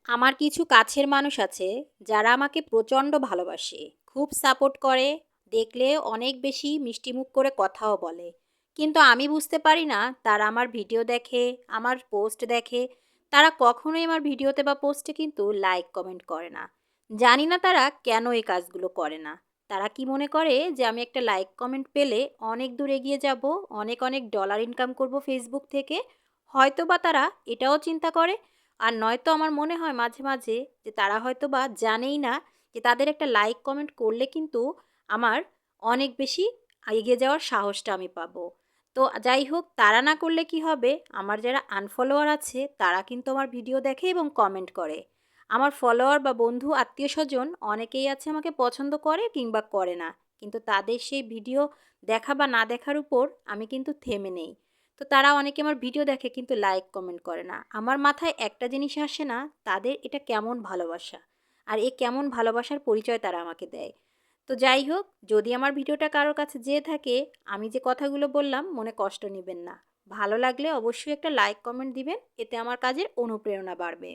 আমার কিছু কাছের মানুষ আছে যারা আমাকে প্রচণ্ড ভালোবাসে, খুব সাপোর্ট করে, দেখলে অনেক বেশি মিষ্টিমুখ করে কথাও বলে। কিন্তু আমি বুঝতে পারি না তারা আমার ভিডিও দেখে, আমার পোস্ট দেখে, তারা কখনোই আমার ভিডিওতে বা পোস্টে কিন্তু লাইক কমেন্ট করে না। জানি না তারা কেন এই কাজগুলো করে না। তারা কি মনে করে যে আমি একটা লাইক কমেন্ট পেলে অনেক দূর এগিয়ে যাব, অনেক অনেক ডলার ইনকাম করব ফেসবুক থেকে? হয়তো বা তারা এটাও চিন্তা করে। আর নয়তো আমার মনে হয় মাঝে মাঝে যে তারা হয়তো বা জানেই না যে তাদের একটা লাইক কমেন্ট করলে কিন্তু আমার অনেক বেশি এগিয়ে যাওয়ার সাহসটা আমি পাবো। তো যাই হোক, তারা না করলে কি হবে, আমার যারা আনফলোয়ার আছে তারা কিন্তু আমার ভিডিও দেখে এবং কমেন্ট করে। আমার ফলোয়ার বা বন্ধু আত্মীয় স্বজন অনেকেই আছে আমাকে পছন্দ করে কিংবা করে না, কিন্তু তাদের সেই ভিডিও দেখা বা না দেখার উপর আমি কিন্তু থেমে নেই। তো তারা অনেকে আমার ভিডিও দেখে কিন্তু লাইক কমেন্ট করে না। আমার মাথায় একটা জিনিস আসে না, তাদের এটা কেমন ভালোবাসা? আর এই কেমন ভালোবাসার পরিচয় তারা আমাকে দেয়? তো যাই হোক, যদি আমার ভিডিওটা কারোর কাছে যেয়ে থাকে, আমি যে কথাগুলো বললাম মনে কষ্ট নেবেন না। ভালো লাগলে অবশ্যই একটা লাইক কমেন্ট দিবেন, এতে আমার কাজের অনুপ্রেরণা বাড়বে।